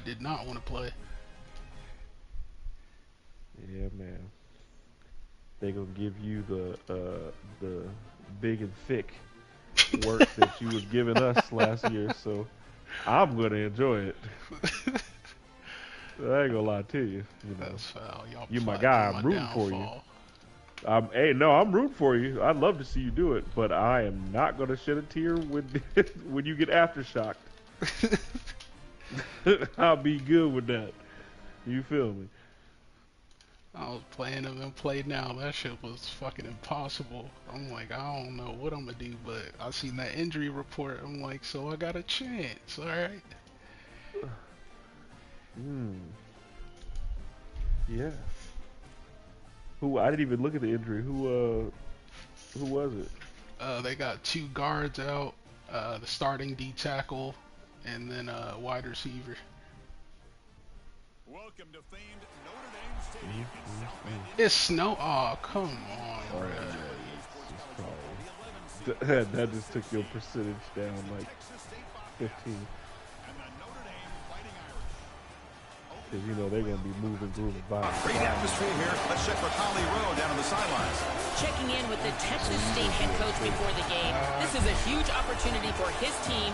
did not want to play. Yeah, man. They gonna give you the big and thick work that you was giving us last year, so I'm gonna enjoy it. I ain't gonna lie to you. You know, That's foul. Y'all you my plotting guy. on I'm my rooting for you. downfall. I'm rooting for you. I'd love to see you do it, but I am not gonna shed a tear when when you get aftershocked. I'll be good with that. You feel me? I was playing them and play now. That shit was fucking impossible. I'm like, I don't know what I'm gonna do, but I seen that injury report. I'm like, so I got a chance, all right? Yeah. Who? I didn't even look at the injury. Who was it? They got 2 guards out, the starting D tackle, and then wide receiver. Welcome to famed Notre Dame Stadium in South Bend. It's snow. Oh, come on, bro. That just took your percentage down like 15. Because you know they're going to be moving, grooving by. Great atmosphere here. Let's check for Holly Rowe down on the sidelines. Checking in with the Texas State head coach before the game. This is a huge opportunity for his team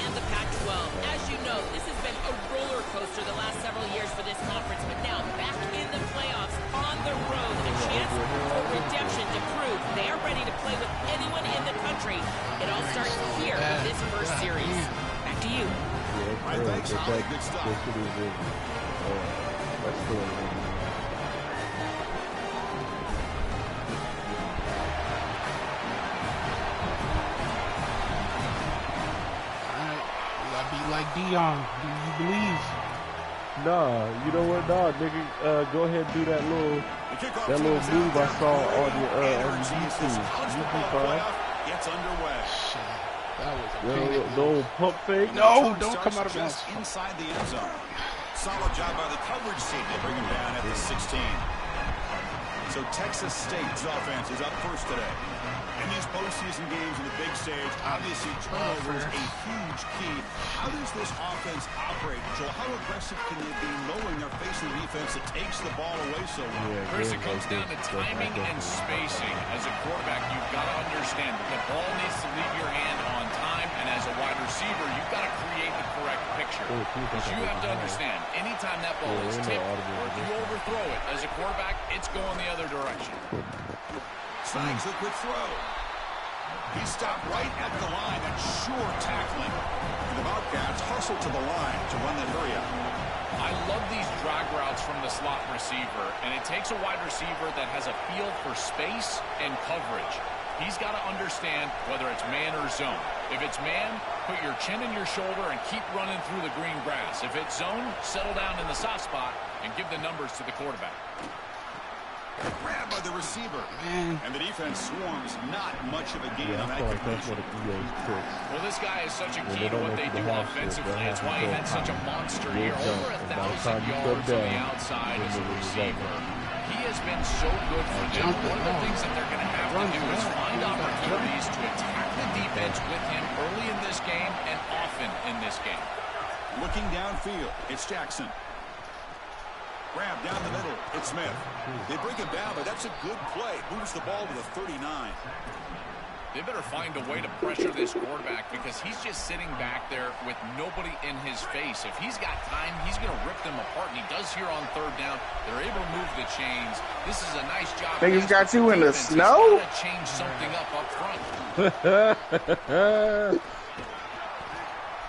and the Pac-12. As you know, this has been a roller coaster the last several years for this conference, but now back in the playoffs on the road, a chance for redemption to prove they are ready to play with anyone in the country. It all starts here with this first series. Back to you. Right, thanks, Holly. Good stuff. That's cool. Alright, you gotta be like Dion. Do you believe? Nah, you know what? Nah, nigga, go ahead and do that little move I saw on YouTube. Gets underway. Shit, that was a The old pump fake. No, don't come out of bounds. Inside the end zone. Solid job by the coverage team. They bring him down at the 16. So Texas State's offense is up first today. In these postseason games in the big stage, obviously turnover is a huge key. How does this offense operate, Joel? How aggressive can they be knowing they're facing a defense that takes the ball away so well? Chris, it comes down to timing and spacing. As a quarterback, you've got to understand that the ball needs to leave your hand on time, and as a wide receiver, you've got to create the correct picture. Because you have to understand, anytime that ball is tipped or if you overthrow it, as a quarterback, it's going the other direction. Snags a quick throw. He stopped right at the line. That's sure tackling. And the Bobcats hustle to the line to run that hurry up. I love these drag routes from the slot receiver, and it takes a wide receiver that has a feel for space and coverage. He's got to understand whether it's man or zone. If it's man, put your chin in your shoulder and keep running through the green grass. If it's zone, settle down in the soft spot and give the numbers to the quarterback. Grabbed by the receiver. And the defense swarms. Not much of a gain on that completion. Well, this guy is such a key to what they do offensively. That's why he had such a monster year. Over 1,000 yards on the outside as a receiver. He has been so good for them. One of the things that they're going to have to do is find opportunities to attack the defense with him early in this game and often in this game. Looking downfield, it's Jackson. Grab down the middle, it's Smith. They bring him down, but that's a good play. Moves the ball to the 39. They better find a way to pressure this quarterback because he's just sitting back there with nobody in his face. If he's got time, he's going to rip them apart, and he does here on third down. They're able to move the chains. This is a nice job. Niggas got you in the snow? Change something up front.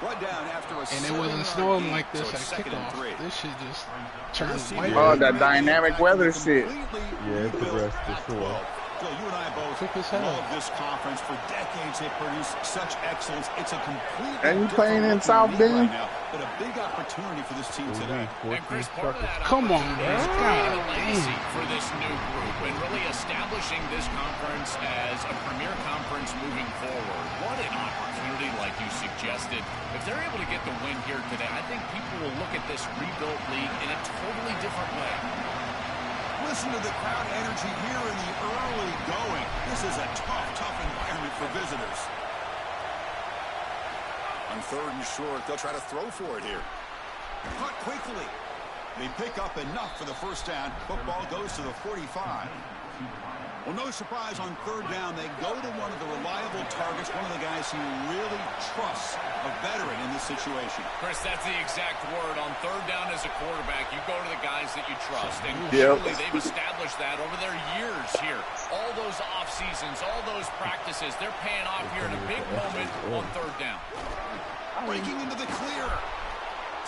Run down after a And it wasn't snowing like this at kickoff. This shit just turned white. Oh, that dynamic weather shit. Yeah, it progressed before. Joe, you and I both Thick as hell. love this conference. For decades, they produce such excellence. It's a completely And you different playing in league South Bend? right now, but a big opportunity for this team today. And Chris, part of that Come on, opportunity is man. creating a God legacy damn. for this new group and really establishing this conference as a premier conference moving forward. What an opportunity, like you suggested. If they're able to get the win here today, I think people will look at this rebuilt league in a totally different way. Listen to the crowd energy here in the early going. This is a tough environment for visitors. On third and short, they'll try to throw for it here. Caught quickly. They pick up enough for the first down. Football goes to the 45. Well, no surprise on third down. They go to one of the reliable targets, one of the guys he really trusts, a veteran in this situation. Chris, that's the exact word. On third down as a quarterback, you go to the guys that you trust. And clearly they've established that over their years here. All those off seasons, all those practices, they're paying off here in a big moment on third down. Breaking into the clear.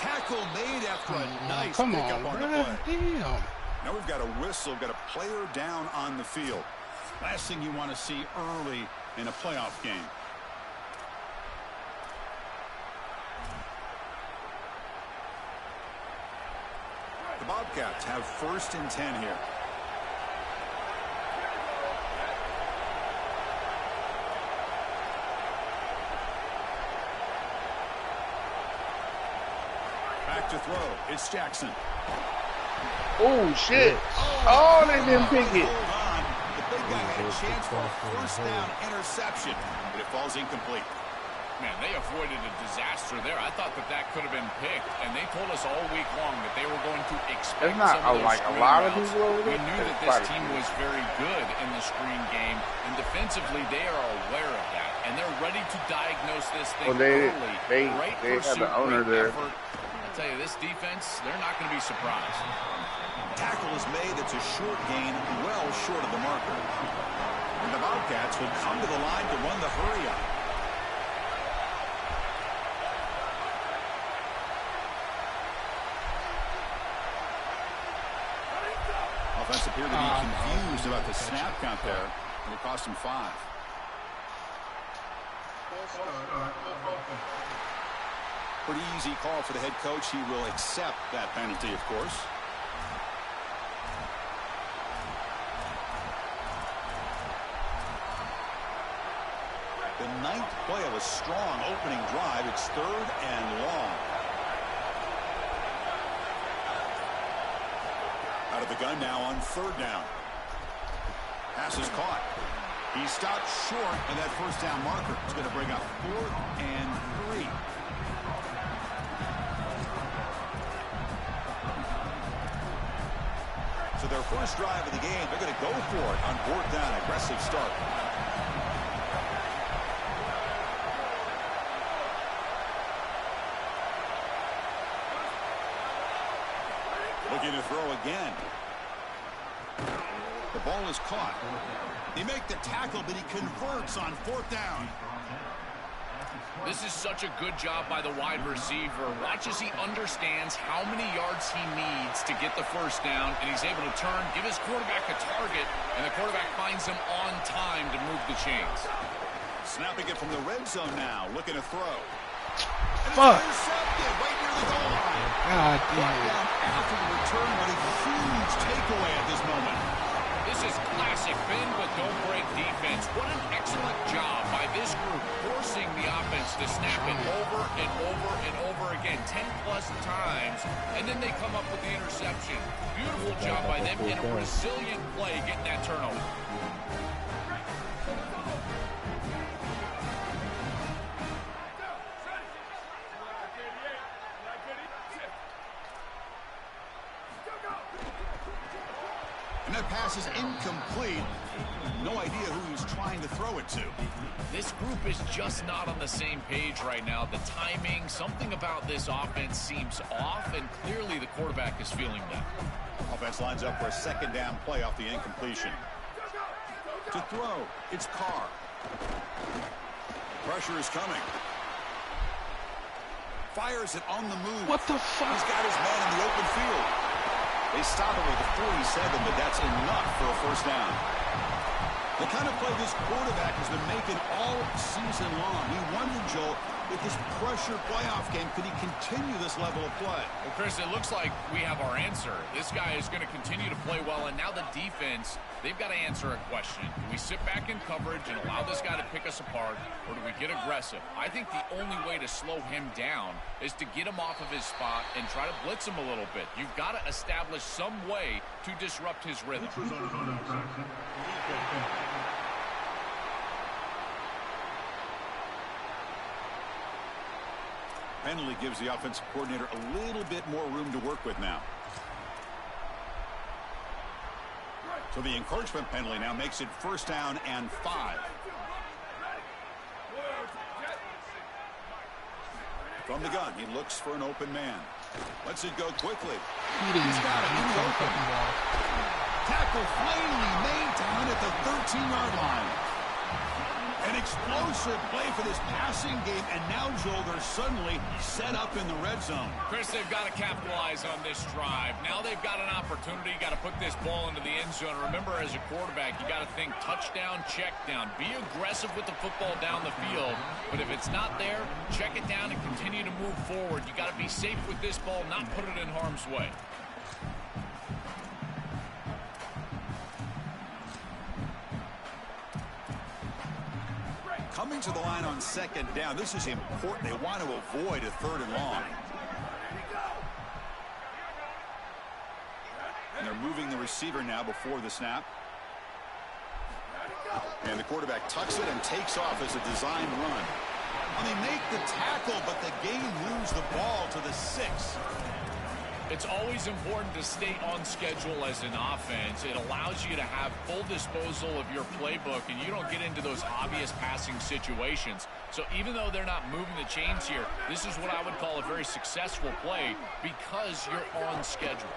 Tackle made after a nice pickup on the play. Damn. Now we've got a whistle, got a player down on the field. Last thing you want to see early in a playoff game. The Bobcats have 1st and 10 here. Back to throw. It's Jackson. Oh, shit. Oh, they didn't pick it. The big guy had a chance for a first down interception, but it falls incomplete. Man, they avoided a disaster there. I thought that could have been picked, and they told us all week long that they were going to expect some of those like a lot of people over there. We knew that this team was very good in the screen game, and defensively they are aware of that, and they're ready to diagnose this thing early. They have the owner there. Effort. I tell you, this defense, they're not going to be surprised. Tackle is made. It's a short gain, well short of the marker. And the Bobcats will come to the line to run the hurry up. Offense appeared to be confused about the snap count there. It'll cost him 5. Pretty easy call for the head coach. He will accept that penalty, of course. The 9th play of a strong opening drive. It's 3rd and long. Out of the gun now on 3rd down. Pass is caught. He stopped short of that first down marker. It's going to bring up 4th and 3. So their first drive of the game, they're going to go for it on 4th down. Aggressive start. Looking to throw again. The ball is caught. They make the tackle, but he converts on 4th down. This is such a good job by the wide receiver. Watch as he understands how many yards he needs to get the first down, and he's able to turn, give his quarterback a target, and the quarterback finds him on time to move the chains. Snapping it from the red zone now, looking to throw. Fuck. Intercepted right near the goal line. God Brought damn. down after the return, but a huge takeaway at this moment. This is classic bend but don't break defense. What an excellent job by this group, forcing the offense to snap it over and over and over again, 10+ times, and then they come up with the interception. Beautiful job by them in a resilient play getting that turnover. And that pass is incomplete. No idea who he's trying to throw it to. This group is just not on the same page right now. The timing, something about this offense seems off, and clearly the quarterback is feeling that. Offense lines up for a 2nd down play off the incompletion. To throw, it's Carr. Pressure is coming. Fires it on the move. What the fuck? He's got his man in the open field. They stop it with a 47, but that's enough for a first down. The kind of play this quarterback has been making all season long. You wonder, Joel, with this pressure playoff game, could he continue this level of play? Well, Chris, it looks like we have our answer. This guy is going to continue to play well, and now the defense, they've got to answer a question. Do we sit back in coverage and allow this guy to pick us apart, or do we get aggressive? I think the only way to slow him down is to get him off of his spot and try to blitz him a little bit. You've got to establish some way to disrupt his rhythm. Penalty gives the offensive coordinator a little bit more room to work with now. So the encouragement penalty now makes it 1st down and 5. From the gun, he looks for an open man. Lets it go quickly. He's got it in the open. Tackle finally made down at the 13-yard line. An explosive play for this passing game, and now, Joel, they're suddenly set up in the red zone. Chris, they've got to capitalize on this drive. Now they've got an opportunity. Got to put this ball into the end zone. Remember, as a quarterback, you got to think touchdown, check down. Be aggressive with the football down the field. But if it's not there, check it down and continue to move forward. You got to be safe with this ball, not put it in harm's way. Coming to the line on 2nd down. This is important. They want to avoid a 3rd and long. And they're moving the receiver now before the snap. And the quarterback tucks it and takes off as a designed run. And they make the tackle, but the game moves the ball to the 6. It's always important to stay on schedule as an offense. It allows you to have full disposal of your playbook, and you don't get into those obvious passing situations. So even though they're not moving the chains here, this is what I would call a very successful play because you're on schedule.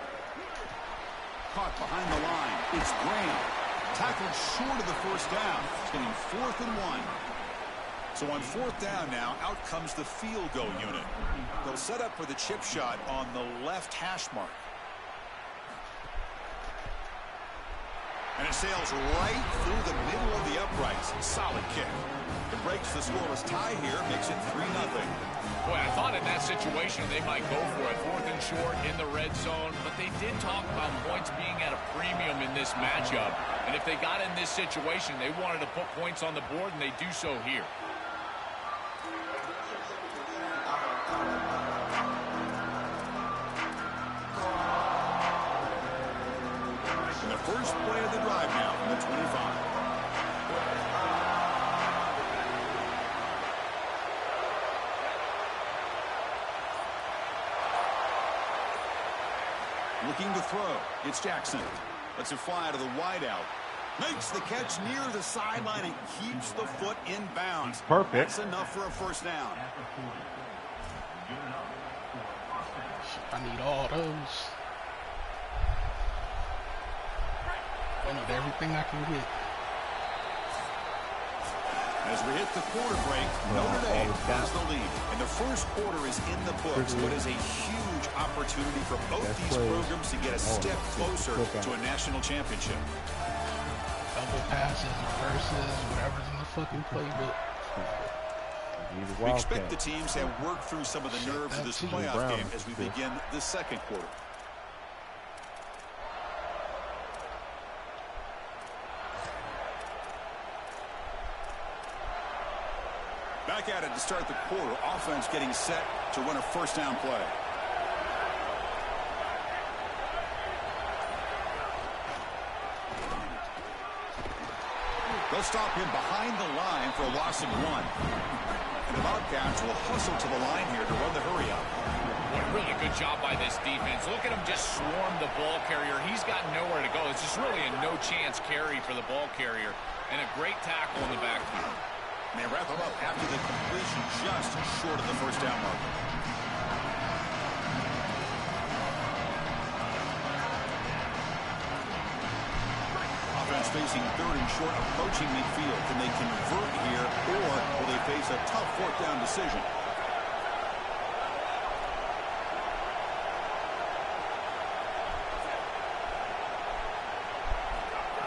Caught behind the line. It's Graham. Tackled short of the 1st down. It's getting 4th and 1. So on 4th down now, out comes the field goal unit. They'll set up for the chip shot on the left hash mark. And it sails right through the middle of the uprights. Solid kick. It breaks the scoreless tie here, makes it 3-0. Boy, I thought in that situation they might go for it. 4th and short in the red zone, but they did talk about points being at a premium in this matchup. And if they got in this situation, they wanted to put points on the board, and they do so here. And the first play of the drive now from the 25. Looking to throw. It's Jackson. Lets it fly out of the wideout. Makes the catch near the sideline and keeps the foot in bounds. Perfect. That's enough for a 1st down. I need all those. I need everything I can get. As we hit the quarter break, Notre Dame has the lead. And the first quarter is in the books. What is a huge opportunity for both these programs to get a step closer to a national championship. Double passes, reverses, whatever's in the fucking playbook. We expect the teams have worked through some of the nerves of this playoff game as we begin the 2nd quarter. Back at it to start the quarter. Offense getting set to run a 1st down play. They'll stop him behind the line for a loss of 1. And the Bobcats will hustle to the line here to run the hurry up. What a really good job by this defense. Look at him just swarm the ball carrier. He's got nowhere to go. It's just really a no-chance carry for the ball carrier. And a great tackle in the backfield. And they wrap him up after the completion just short of the 1st down marker. Offense facing 3rd and short, approaching midfield. Can they convert here, or will they face a tough 4th down decision?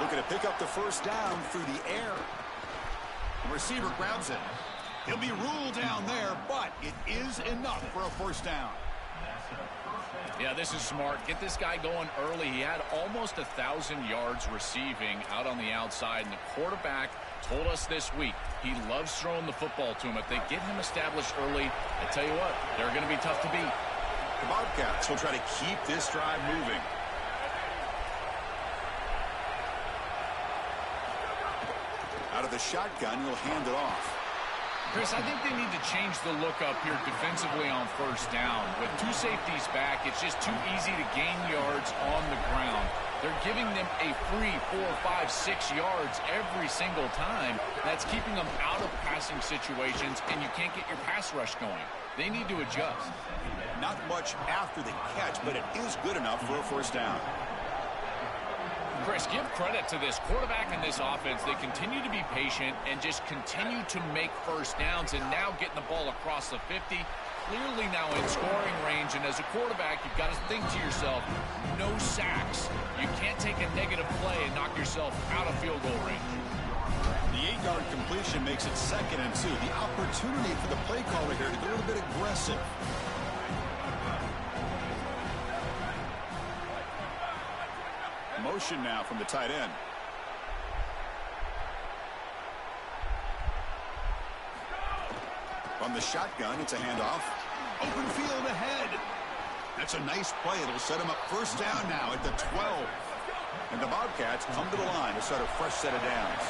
Looking to pick up the 1st down through the air. The receiver grabs it. He'll be ruled down there, but it is enough for a 1st down. Yeah, this is smart. Get this guy going early. He had almost 1,000 yards receiving out on the outside, and the quarterback told us this week he loves throwing the football to him. If they get him established early, I tell you what, they're going to be tough to beat. The Bobcats will try to keep this drive moving. Out of the shotgun, he'll hand it off. Chris, I think they need to change the look up here defensively on first down. With two safeties back, it's just too easy to gain yards on the ground. They're giving them a free 4, 5, 6 yards every single time. That's keeping them out of passing situations, and you can't get your pass rush going. They need to adjust. Not much after the catch, but it is good enough for a first down. Chris, give credit to this quarterback and this offense. They continue to be patient and just continue to make first downs, and now getting the ball across the 50, clearly now in scoring range. And as a quarterback, you've got to think to yourself, no sacks. You can't take a negative play and knock yourself out of field goal range. The 8-yard completion makes it 2nd and 2. The opportunity for the play caller here to go a little bit aggressive. Motion now from the tight end. From the shotgun, it's a handoff. Open field ahead. That's a nice play. It'll set him up first down now at the 12. And the Bobcats come to the line to start a fresh set of downs.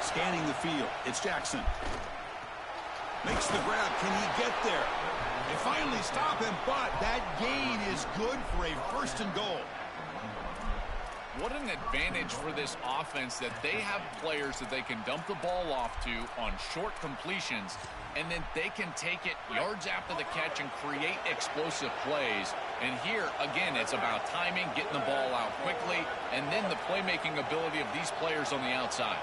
Scanning the field, it's Jackson. Makes the grab. Can he get there? They finally stop him, but that gain is good for a 1st and goal. What an advantage for this offense that they have players that they can dump the ball off to on short completions, and then they can take it yards after the catch and create explosive plays. And here, again, it's about timing, getting the ball out quickly, and then the playmaking ability of these players on the outside.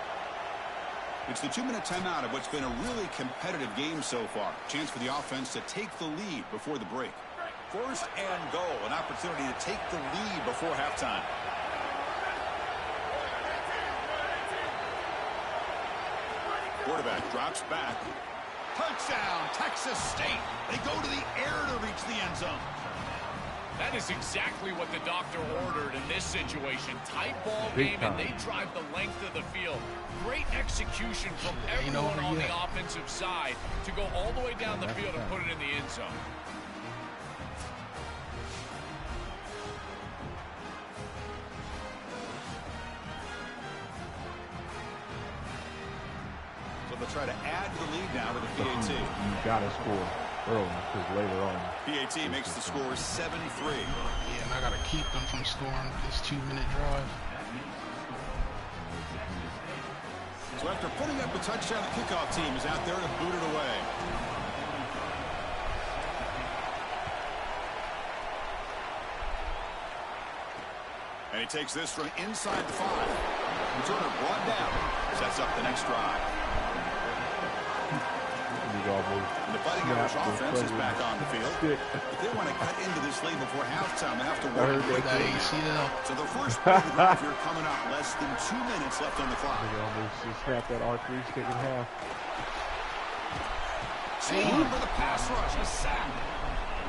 It's the 2-minute timeout of what's been a really competitive game so far. Chance for the offense to take the lead before the break. 1st and goal, an opportunity to take the lead before halftime. Quarterback drops back. Touchdown, Texas State. They go to the air to reach the end zone. That is exactly what the doctor ordered in this situation. Tight ball game, and they drive the length of the field. Great execution from everyone on the offensive side to go all the way down the field and put it in the end zone. So they'll try to add to the lead now with a PAT. You got to score early because later on. PAT makes the score 7-3. Yeah, and I got to keep them from scoring this 2-minute drive. So after putting up a touchdown, the kickoff team is out there to boot it away. And he takes this from inside the 5. Returner brought down. Sets up the next drive. And the Fighting Irish offense is back on the field. If they want to cut into this lead before halftime, they have to work with that ACL. So the first play of the drive here coming up. Less than 2 minutes left on the clock. They almost just snapped that R3 stick in half. Swing for the pass rush. A sack.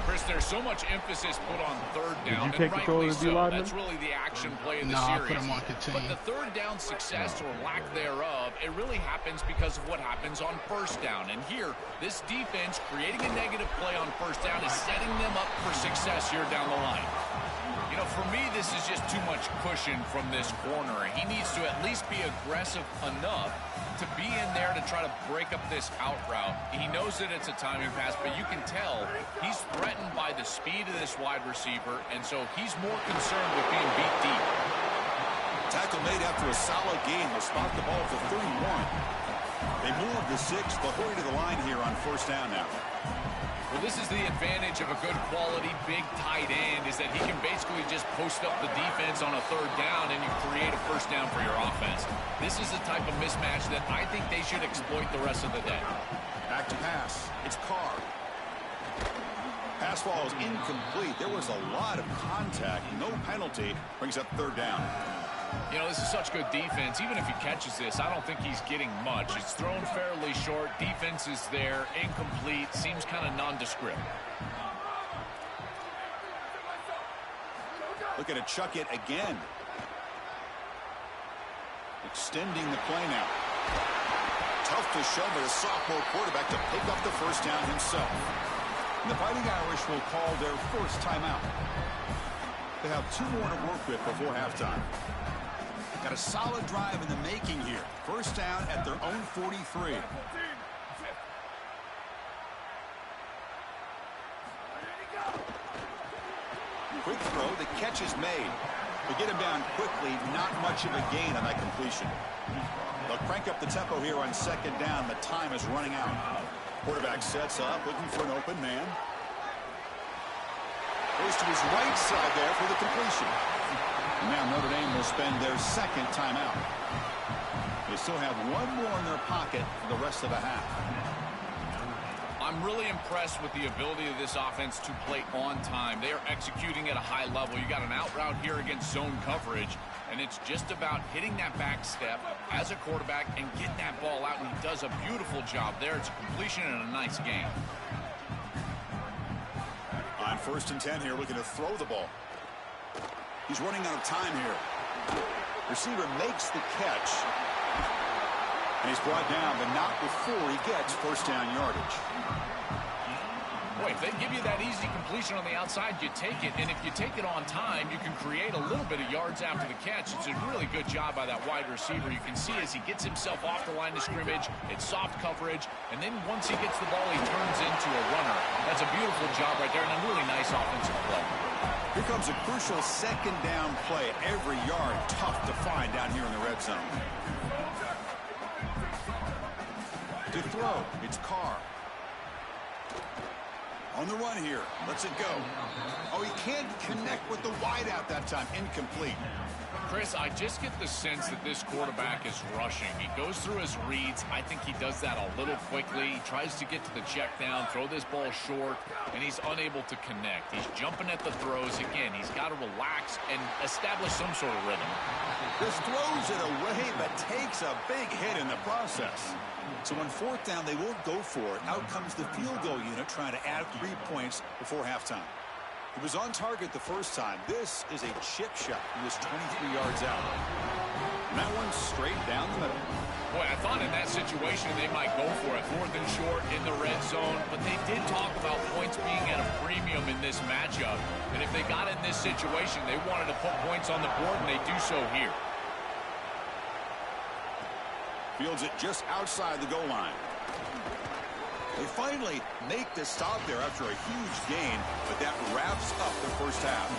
Chris, there's so much emphasis put on 3rd down, Did you take control of the lineman? That's really the action play of the I series. put him on contain. But the 3rd down success or lack thereof, it really happens because of what happens on 1st down. And here, this defense creating a negative play on 1st down is setting them up for success here down the line. You know, for me, this is just too much cushion from this corner. He needs to at least be aggressive enough to be in there to try to break up this out route. He knows that it's a timing pass, but you can tell he's threatened by the speed of this wide receiver, and so he's more concerned with being beat deep. Tackle made after a solid game. They'll spot the ball for 31. They move the 6, but hurry to the line here on 1st down now. Well, this is the advantage of a good quality big tight end, is that he can basically just post up the defense on a 3rd down and you create a 1st down for your offense. This is the type of mismatch that I think they should exploit the rest of the day. Back to pass. It's Carr. Pass ball is incomplete. There was a lot of contact. No penalty. Brings up 3rd down. You know, this is such good defense. Even if he catches this, I don't think he's getting much. It's thrown fairly short. Defense is there. Incomplete. Seems kind of nondescript. Looking to chuck it again. Extending the play now. Tough to show by the sophomore quarterback to pick up the 1st down himself. And the Fighting Irish will call their 1st timeout. They have 2 more to work with before halftime. Got a solid drive in the making here. First down at their own 43. Quick throw. The catch is made. They get him down quickly. Not much of a gain on that completion. They'll crank up the tempo here on second down. The time is running out. Quarterback sets up, looking for an open man. Goes to his right side there for the completion. And now Notre Dame will spend their second timeout. They still have one more in their pocket for the rest of the half. I'm really impressed with the ability of this offense to play on time. They are executing at a high level. You got an out route here against zone coverage, and it's just about hitting that back step as a quarterback and getting that ball out, and he does a beautiful job there. It's a completion and a nice game. On 1st and 10 here, looking to throw the ball. He's running out of time here. Receiver makes the catch. And he's brought down, but not before he gets first down yardage. Boy, if they give you that easy completion on the outside, you take it. And if you take it on time, you can create a little bit of yards after the catch. It's a really good job by that wide receiver. You can see as he gets himself off the line of scrimmage, it's soft coverage. And then once he gets the ball, he turns into a runner. That's a beautiful job right there and a really nice offensive play. Here comes a crucial second down play. Every yard tough to find down here in the red zone. To throw, it's Carr. On the run here, lets it go. Oh, he can't connect with the wideout that time. Incomplete. Chris, I just get the sense that this quarterback is rushing. He goes through his reads. I think he does that a little quickly. He tries to get to the check down, throw this ball short, and he's unable to connect. He's jumping at the throws. Again, he's got to relax and establish some sort of rhythm. This throws it away, but takes a big hit in the process. So on 4th down, they won't go for it. Out comes the field goal unit trying to add 3 points before halftime. He was on target the first time. This is a chip shot. He was 23 yards out. And that one's straight down the middle. Boy, I thought in that situation they might go for it. 4th and short in the red zone. But they did talk about points being at a premium in this matchup. And if they got in this situation, they wanted to put points on the board, and they do so here. Fields it just outside the goal line. They finally make the stop there after a huge gain, but that wraps up the first half.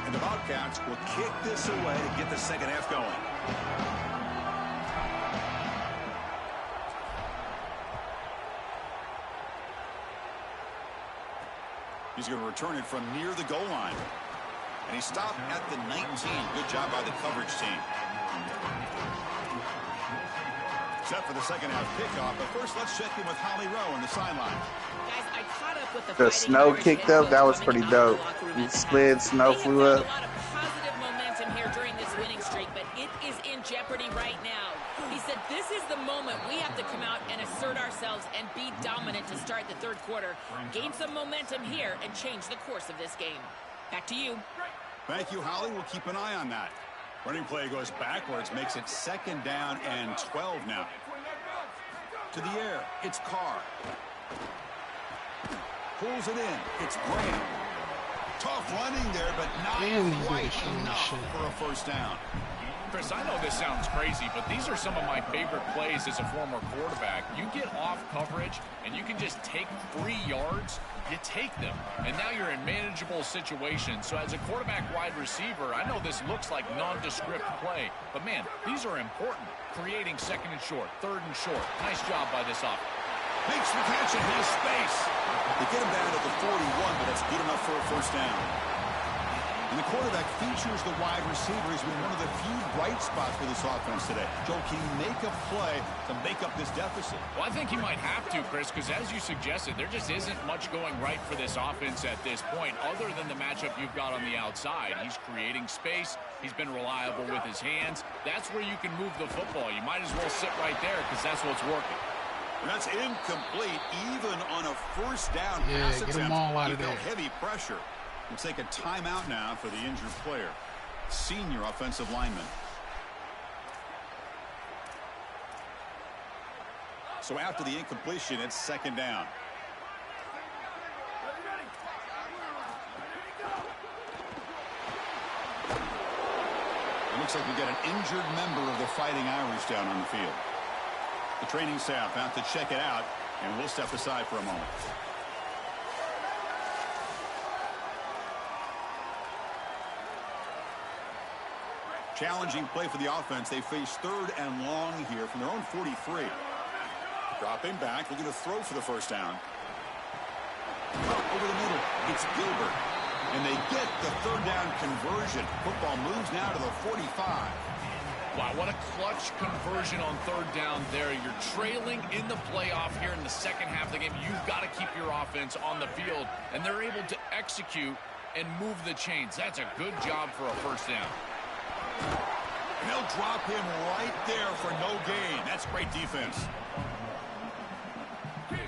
And the Bobcats will kick this away to get the second half going. He's going to return it from near the goal line. And he stopped at the 19. Good job by the coverage team. Set for the second half kickoff. But first, let's check in with Holly Rowe on the sideline. Guys, I caught up with The snow kicked up. That was pretty dope. He slid, snow flew up. A lot of positive momentum here during this winning streak, but it is in jeopardy right now. He said this is the moment we have to come out and assert ourselves and be dominant to start the third quarter, gain some momentum here, and change the course of this game. Back to you. Thank you, Holly. We'll keep an eye on that. Running play goes backwards, makes it 2nd down and 12 now. To the air, it's Carr. Pulls it in, it's Graham. Tough running there, but not quite enough for a first down. Chris, I know this sounds crazy, but these are some of my favorite plays as a former quarterback. You get off coverage, and you can just take 3 yards. You take them, and now you're in manageable situations. So as a quarterback wide receiver, I know this looks like nondescript play, but, man, these are important. Creating 2nd and short, 3rd and short. Nice job by this offense. Makes the catch and has space. They get him down at the 41, but that's good enough for a first down. And the quarterback features the wide receiver. He's been one of the few bright spots for this offense today. Joe, can he make a play to make up this deficit? Well, I think he might have to, Chris, because as you suggested, there just isn't much going right for this offense at this point, other than the matchup you've got on the outside. He's creating space. He's been reliable with his hands. That's where you can move the football. You might as well sit right there because that's what's working. And that's incomplete, even on a first down Yeah, pass get attempt. them all out of He there. felt heavy pressure. We'll take a timeout now for the injured player. Senior offensive lineman. So after the incompletion, it's second down. It looks like we got an injured member of the Fighting Irish down on the field. The training staff out to check it out, and we'll step aside for a moment. Challenging play for the offense. They face third and long here from their own 43. Dropping back, looking to throw for the first down. Over the middle, it's Gilbert. And they get the third down conversion. Football moves now to the 45. Wow, what a clutch conversion on third down there. You're trailing in the playoff here in the second half of the game. You've got to keep your offense on the field, and they're able to execute and move the chains. That's a good job for a first down. And they'll drop him right there for no gain. That's great defense.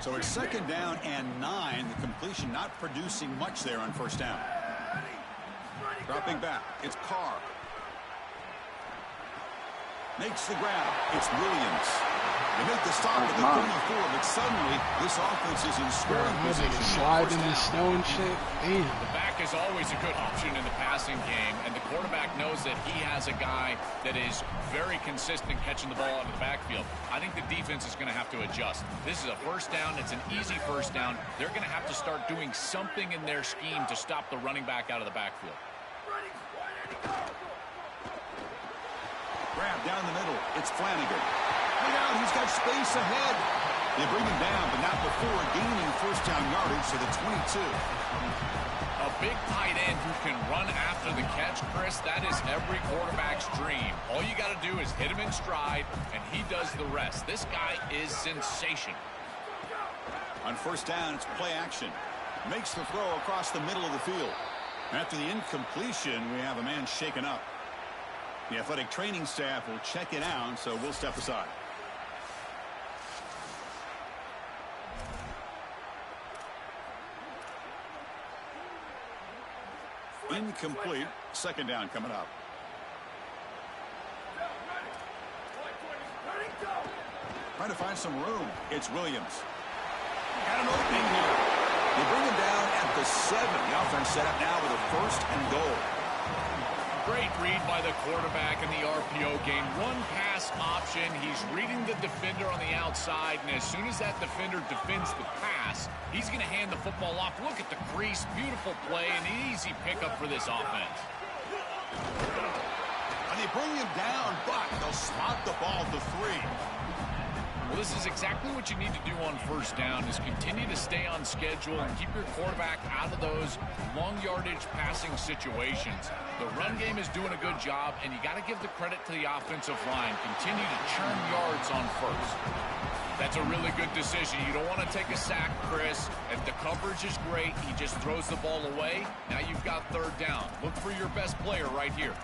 So it's second down and 9. The completion not producing much there on first down. Dropping back. It's Carr. Makes the grab. It's Williams. They make the stop at the 34, but suddenly this offense is in scoring position. Slide in the snow and shit. Damn. The back is always a good option in the passing game, and the quarterback knows that he has a guy that is very consistent catching the ball out of the backfield. I think the defense is going to have to adjust. This is a first down. It's an easy first down. They're going to have to start doing something in their scheme to stop the running back out of the backfield. Grab down the middle. It's Flanagan. Look out, he's got space ahead. They bring him down, but not before gaining first down yardage to the 22. A big tight end who can run after the catch, Chris, that is every quarterback's dream. All you got to do is hit him in stride, and he does the rest. This guy is sensational. On first down, it's play action. Makes the throw across the middle of the field. After the incompletion, we have a man shaken up. The athletic training staff will check it out, so we'll step aside. Incomplete. Second down coming up. Trying to find some room. It's Williams. Got an opening here. They bring him down at the 7. The offense set up now with a first and goal. Great read by the quarterback in the RPO game. Run pass option. He's reading the defender on the outside, and as soon as that defender defends the pass, he's going to hand the football off. Look at the crease. Beautiful play, an easy pickup for this offense. And they bring him down, but they'll spot the ball to 3. Well, this is exactly what you need to do on first down, is continue to stay on schedule and keep your quarterback out of those long yardage passing situations. The run game is doing a good job, and you got to give the credit to the offensive line. Continue to churn yards on first. That's a really good decision. You don't want to take a sack, Chris. If the coverage is great, he just throws the ball away. Now you've got third down. Look for your best player right here.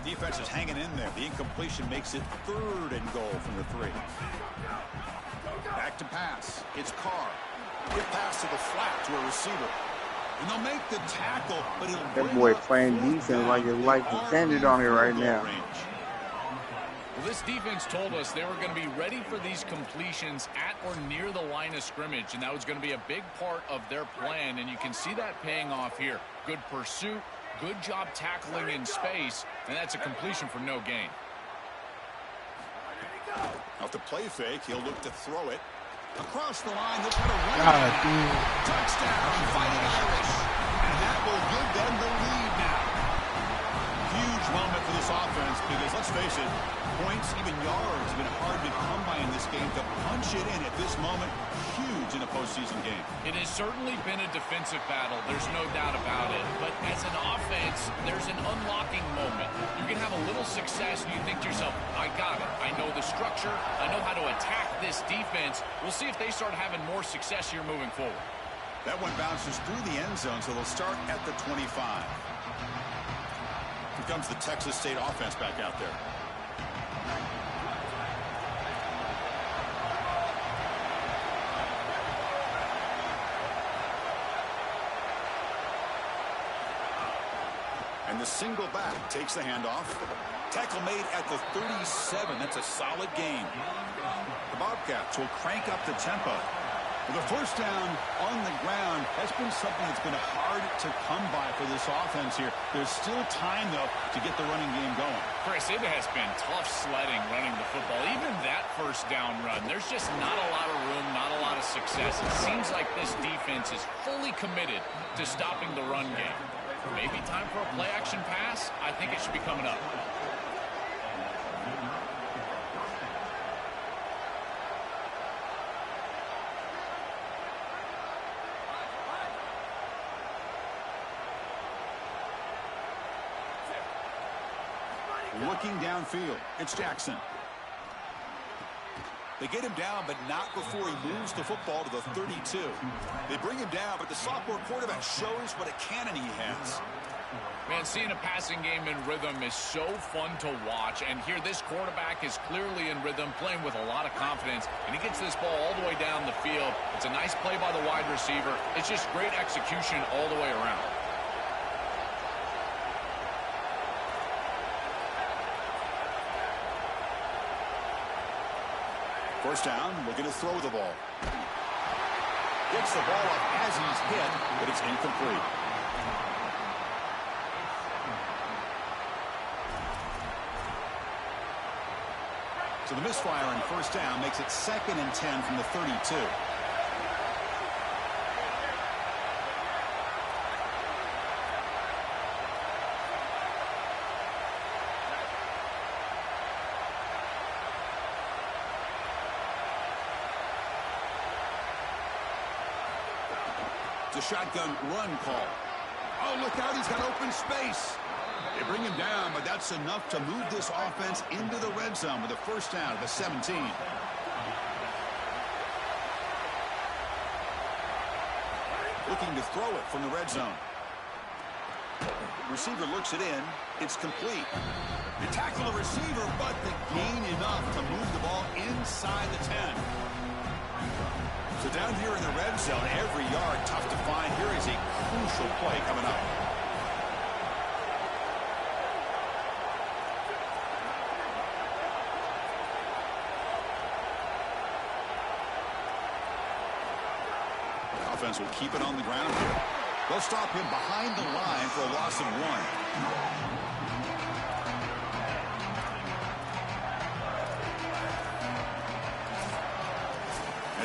Defense is hanging in there. The incompletion makes it third and goal from the 3. Back to pass. It's Carr. Get pass to the flat to a receiver. And they'll make the tackle, but he'll That boy playing defense like his life depended on it right now. Well, this defense told us they were going to be ready for these completions at or near the line of scrimmage, and that was going to be a big part of their plan, and you can see that paying off here. Good pursuit. Good job tackling in space, and that's a completion for no gain. Off the play fake, he'll look to throw it. Across the line, they'll try to run it. Touchdown, Fighting Irish. And that will give them the lead now. Huge moment for this offense because, let's face it, points, even yards, have been hard to come by in this game. To punch it in at this moment, huge in a postseason game. It has certainly been a defensive battle. There's no doubt about it. But as an offense, there's an unlocking moment. You can have a little success and you think to yourself, I got it. I know the structure. I know how to attack this defense. We'll see if they start having more success here moving forward. That one bounces through the end zone, so they'll start at the 25. Here comes the Texas State offense back out there. And the single back takes the handoff. Tackle made at the 37. That's a solid gain. The Bobcats will crank up the tempo. The first down on the ground has been something that's been hard to come by for this offense here. There's still time, though, to get the running game going. Chris, it has been tough sledding running the football. Even that first down run, there's just not a lot of room, not a lot of success. It seems like this defense is fully committed to stopping the run game. Maybe time for a play-action pass? I think it should be coming up. Looking downfield, it's Jackson. They get him down, but not before he moves the football to the 32. They bring him down, but the sophomore quarterback shows what a cannon he has. Man, seeing a passing game in rhythm is so fun to watch. And here, this quarterback is clearly in rhythm, playing with a lot of confidence. And he gets this ball all the way down the field. It's a nice play by the wide receiver. It's just great execution all the way around. First down, looking to throw the ball. Gets the ball up as he's hit, but it's incomplete. So the misfire on first down makes it 2nd and 10 from the 32. The shotgun run call. Oh, look out, he's got open space. They bring him down, but that's enough to move this offense into the red zone with a first down at the 17. Looking to throw it from the red zone. Receiver looks it in. It's complete. They tackle the receiver, but the gain enough to move the ball inside the 10. So down here in the red zone, every yard tough to find. Here is a crucial play coming up. The offense will keep it on the ground here. They'll stop him behind the line for a loss of 1.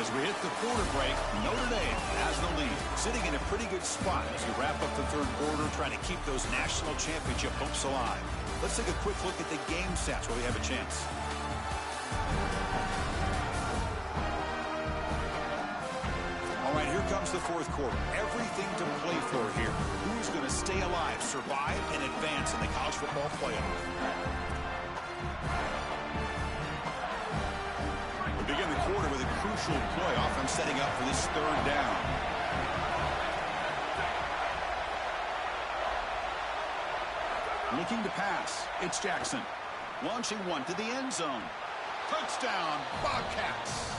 As we hit the quarter break, Notre Dame has the lead, sitting in a pretty good spot as we wrap up the third quarter, trying to keep those national championship hopes alive. Let's take a quick look at the game stats while we have a chance. All right, here comes the fourth quarter. Everything to play for here. Who's going to stay alive, survive, and advance in the college football playoff? Begin the quarter with a crucial play. Offense setting up for this third down. Looking to pass. It's Jackson. Launching one to the end zone. Touchdown, Bobcats.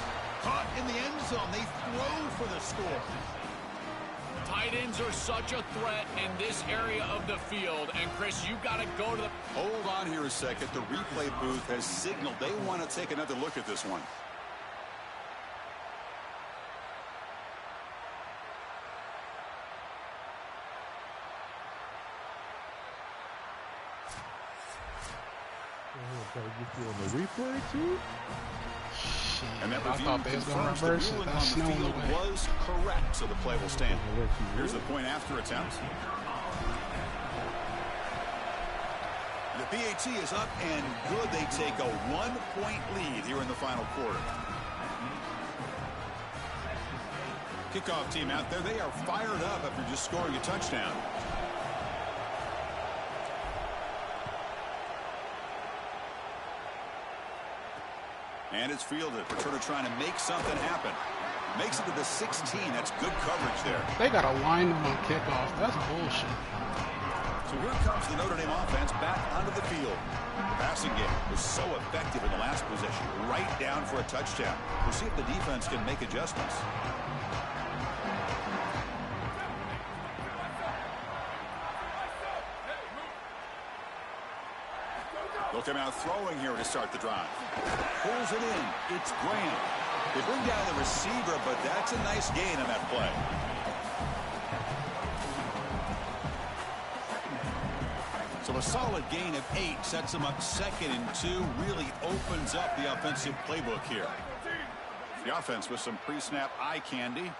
Caught in the end zone. They throw for the score. Tight ends are such a threat in this area of the field. And, Chris, you got to go to the... Hold on here a second. The replay booth has signaled they want to take another look at this one. Gotta get you on the replay too. Shit, And that I review thought they was gonna confirms the reverse it. ruling That's on the snowing field away. was correct, so the play will stand. Here's the point after attempt. The PAT is up and good. They take a 1-point lead here in the final quarter. Kickoff team out there. They are fired up after just scoring a touchdown. And it's fielded. Returner trying to make something happen. Makes it to the 16. That's good coverage there. They got to line them on kickoff. That's bullshit. So here comes the Notre Dame offense back onto the field. The passing game was so effective in the last possession. Right down for a touchdown. We'll see if the defense can make adjustments. They'll come out throwing here to start the drive. Pulls it in. It's Graham. They bring down the receiver, but that's a nice gain on that play. So a solid gain of 8 sets them up 2nd and 2. Really opens up the offensive playbook here. The offense with some pre-snap eye candy.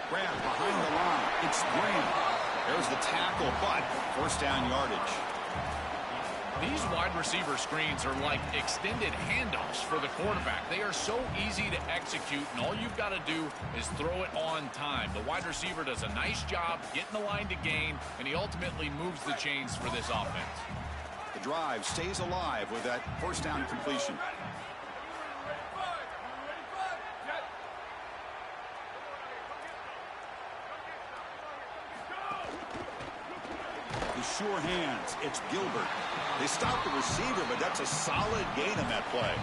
Graham behind the line. It's Graham. There's the tackle, but first down yardage. These wide receiver screens are like extended handoffs for the quarterback. They are so easy to execute, and all you've got to do is throw it on time. The wide receiver does a nice job getting the line to gain, and he ultimately moves the chains for this offense. The drive stays alive with that first down completion. Sure hands. It's Gilbert. They stop the receiver, but that's a solid gain on that play.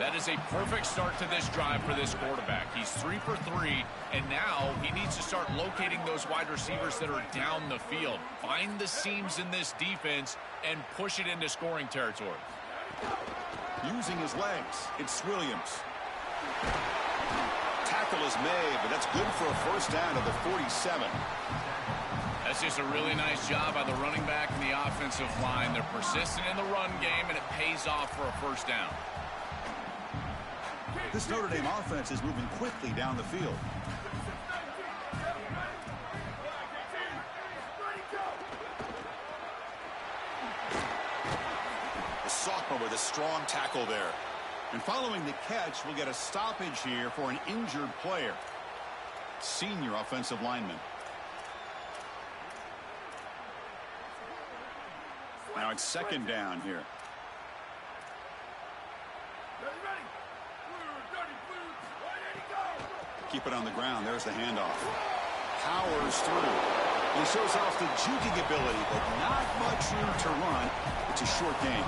That is a perfect start to this drive for this quarterback. He's 3 for 3, and now he needs to start locating those wide receivers that are down the field. Find the seams in this defense and push it into scoring territory. Using his legs, it's Williams. Tackle is made, but that's good for a first down at the 47. That's just a really nice job by the running back and the offensive line. They're persistent in the run game, and it pays off for a first down. This Notre Dame offense is moving quickly down the field. The sophomore with a strong tackle there. And following the catch, we'll get a stoppage here for an injured player. Senior offensive lineman. Now it's 2nd down here. Keep it on the ground. There's the handoff. Powers through. He shows off the juking ability, but not much room to run. It's a short gain.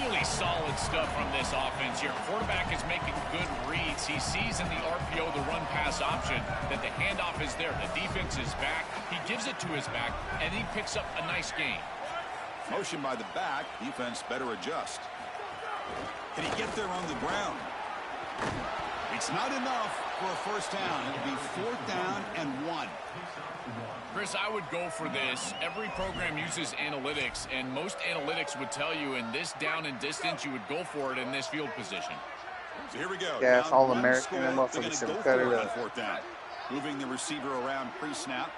Really solid stuff from this offense here. Quarterback is making good reads. He sees in the RPO, the run-pass option, that the handoff is there. The defense is back. He gives it to his back, and he picks up a nice gain. Motion by the back. Defense better adjust. Can he get there on the ground? It's not enough for a first down. It'll be 4th down and 1. Chris, I would go for this. Every program uses analytics, and most analytics would tell you in this down and distance, you would go for it in this field position. So here we go. Yeah, it's all American. Score, Them they're motherfuckers going to go cut for it it on up. 4th down. Moving the receiver around pre-snap.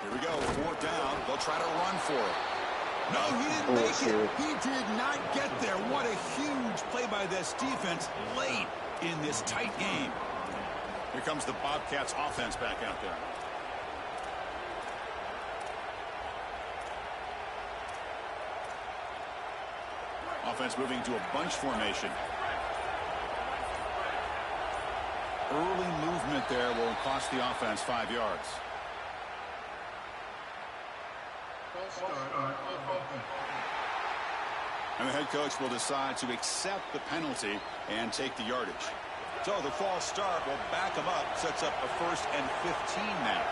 Here we go. 4th down. They'll try to run for it. No, he didn't make it. He did not get there. What a huge play by this defense late in this tight game. Here comes the Bobcats offense back out there. Offense moving to a bunch formation. Early movement there will cost the offense 5 yards. And the head coach will decide to accept the penalty and take the yardage. So the false start will back him up, sets up a 1st and 15 now.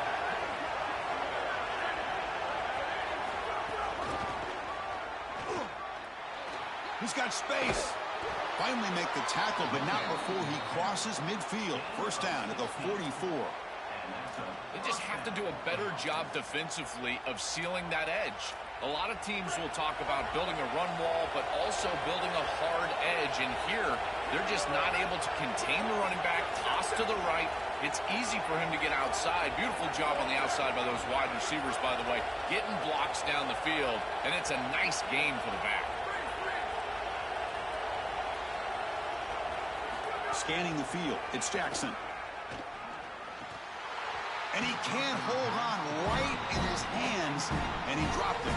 He's got space. Finally make the tackle, but not before he crosses midfield. First down at the 44. They just have to do a better job defensively of sealing that edge. A lot of teams will talk about building a run wall, but also building a hard edge. And here, they're just not able to contain the running back, toss to the right. It's easy for him to get outside. Beautiful job on the outside by those wide receivers, by the way, getting blocks down the field. And it's a nice game for the back. Scanning the field, it's Jackson. And he can't hold on right in his hands, and he dropped it.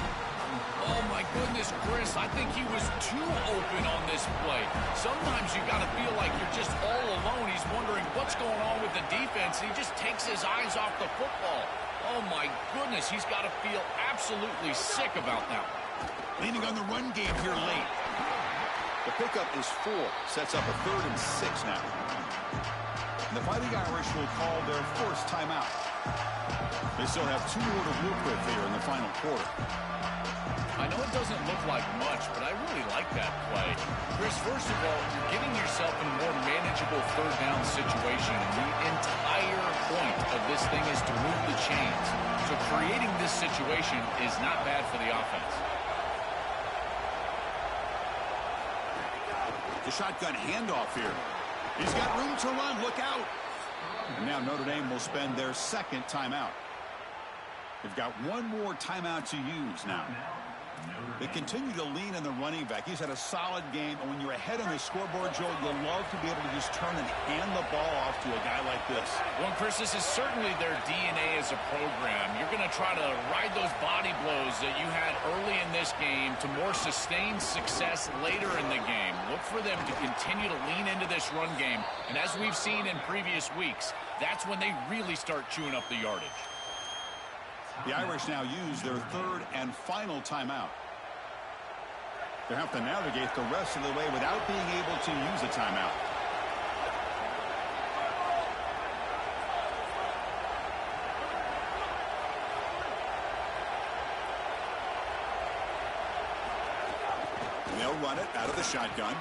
Oh, my goodness, Chris, I think he was too open on this play. Sometimes you got to feel like you're just all alone. He's wondering what's going on with the defense, and he just takes his eyes off the football. Oh, my goodness, he's got to feel absolutely sick about that. Leaning on the run game here late. The pickup is 4, sets up a 3rd and 6 now. And the Fighting Irish will call their first timeout. They still have 2 more to work with here in the final quarter. I know it doesn't look like much, but I really like that play. Chris, first of all, you're getting yourself in a more manageable third down situation. The entire point of this thing is to move the chains. So creating this situation is not bad for the offense. The shotgun handoff here. He's got room to run. Look out. And now Notre Dame will spend their second timeout. They've got one more timeout to use now. They continue to lean on the running back. He's had a solid game, and when you're ahead on the scoreboard, Joe, you'll love to be able to just turn and hand the ball off to a guy like this. Well, Chris, this is certainly their DNA as a program. You're going to try to ride those body blows that you had early in this game to more sustained success later in the game. Look for them to continue to lean into this run game, and as we've seen in previous weeks, that's when they really start chewing up the yardage. The Irish now use their third and final timeout. They have to navigate the rest of the way without being able to use a timeout. And they'll run it out of the shotgun.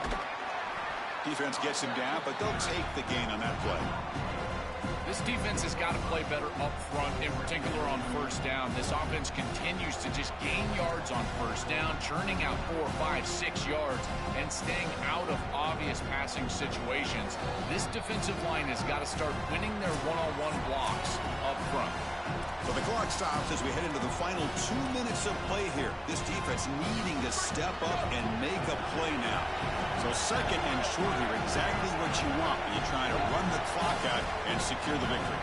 Defense gets him down, but they'll take the gain on that play. This defense has got to play better up front, in particular on first down. This offense continues to just gain yards on first down, churning out 4, 5, 6 yards, and staying out of obvious passing situations. This defensive line has got to start winning their one-on-one blocks up front. So the clock stops as we head into the final 2 minutes of play here. This defense needing to step up and make a play now. So second and short here, exactly what you want when you're trying to run the clock out and secure the victory.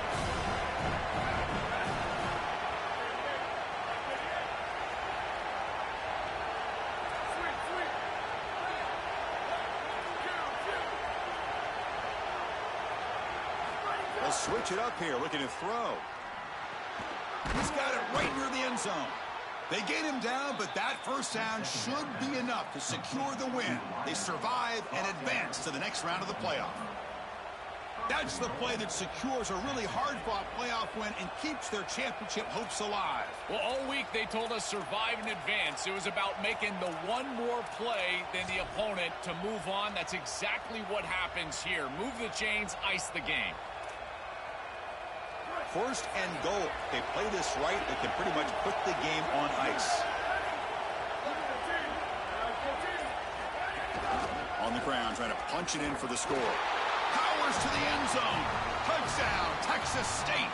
They'll switch it up here, looking to throw. He's got it right near the end zone. They get him down, but that first down should be enough to secure the win. They survive and advance to the next round of the playoff. That's the play that secures a really hard-fought playoff win and keeps their championship hopes alive. Well, all week they told us survive and advance. It was about making the one more play than the opponent to move on. That's exactly what happens here. Move the chains, ice the game. First and goal. They play this right, they can pretty much put the game on ice. On the ground, trying to punch it in for the score. Powers to the end zone. Touchdown, Texas State.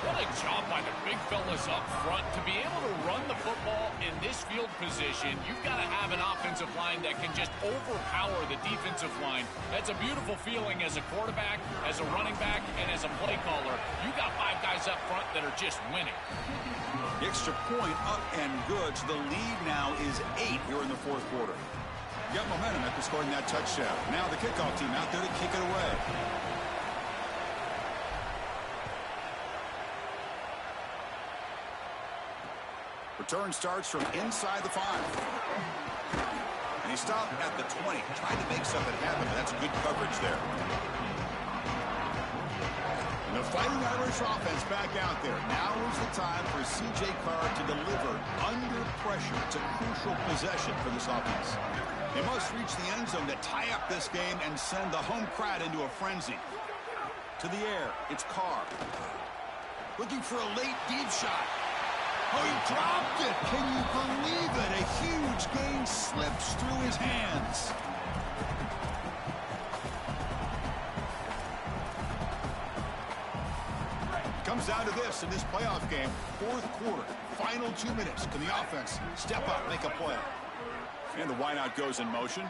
What a job by the big fellas up front. To be able to run the football in this field position, you've got to have an offensive line that can just overpower the defensive line. That's a beautiful feeling as a quarterback, as a running back, and as a play caller. You got 5 guys up front that are just winning. The extra point up and good. So the lead now is 8 here in the fourth quarter. Got momentum after scoring that touchdown. Now the kickoff team out there to kick it away. Return starts from inside the 5. And he stopped at the 20, trying to make something happen. That's good coverage there. And the Fighting Irish offense back out there. Now is the time for C.J. Carr to deliver under pressure. It's a crucial possession for this offense. They must reach the end zone to tie up this game and send the home crowd into a frenzy. To the air, it's Carr. Looking for a late deep shot. Oh, he dropped it. Can you believe it? A huge gain slips through his hands. Comes down to this in this playoff game. Fourth quarter, final 2 minutes. Can the offense step up, make a play? And the wideout goes in motion.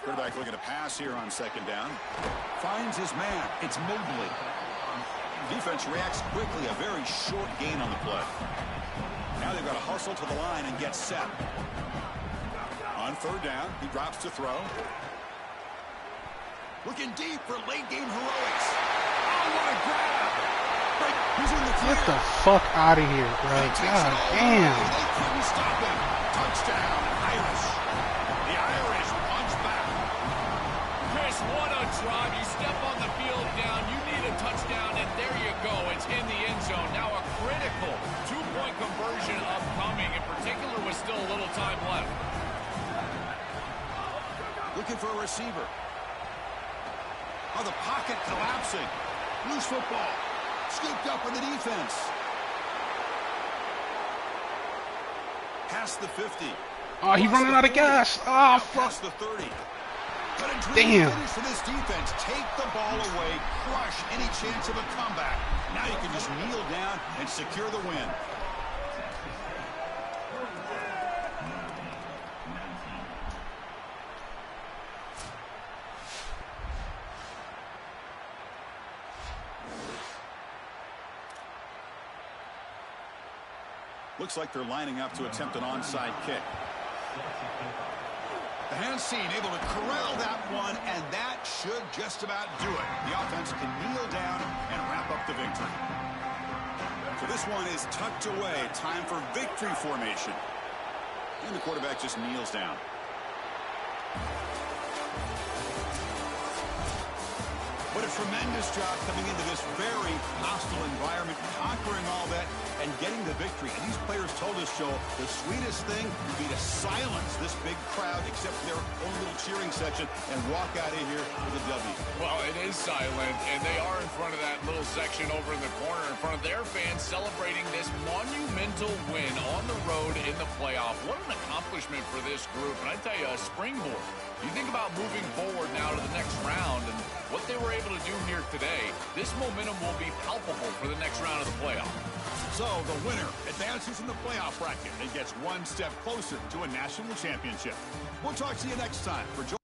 Quarterback looking to pass here on second down. Finds his man. It's Mobley. Defense reacts quickly. A very short gain on the play. Now they've got to hustle to the line and get set. On third down, he drops to throw. Looking deep for late game heroics. Oh, what a grab! He's in the clear. Get the fuck out of here, bro. God damn. They couldn't stop him. Touchdown, Irish. The Irish punch back. Chris, what a drive. You step on the field down. You need a touchdown, and there you go. Looking for a receiver. Oh, the pocket collapsing. Loose football. Scooped up in the defense. Past the 50. Oh, he running out of gas. Oh, fuck. Past the 30. But a Damn. finish for this defense. Take the ball away. Crush any chance of a comeback. Now you can just kneel down and secure the win. Looks like they're lining up to attempt an onside kick. The hand seen able to corral that one, and that should just about do it. The offense can kneel down and wrap up the victory. So this one is tucked away. Time for victory formation. And the quarterback just kneels down. What a tremendous job coming into this very hostile environment, conquering all that, and getting the victory. And these players told us, Joel, the sweetest thing would be to silence this big crowd, except for their own little cheering section, and walk out of here with a W. Well, it is silent, and they are in front of that little section over in the corner, in front of their fans, celebrating this monumental win on the road in the playoff. What an accomplishment for this group, and I tell you, a springboard. You think about moving forward now to the next round and what they were able to do here today. This momentum will be palpable for the next round of the playoff. So the winner advances in the playoff bracket and gets one step closer to a national championship. We'll talk to you next time for Joel.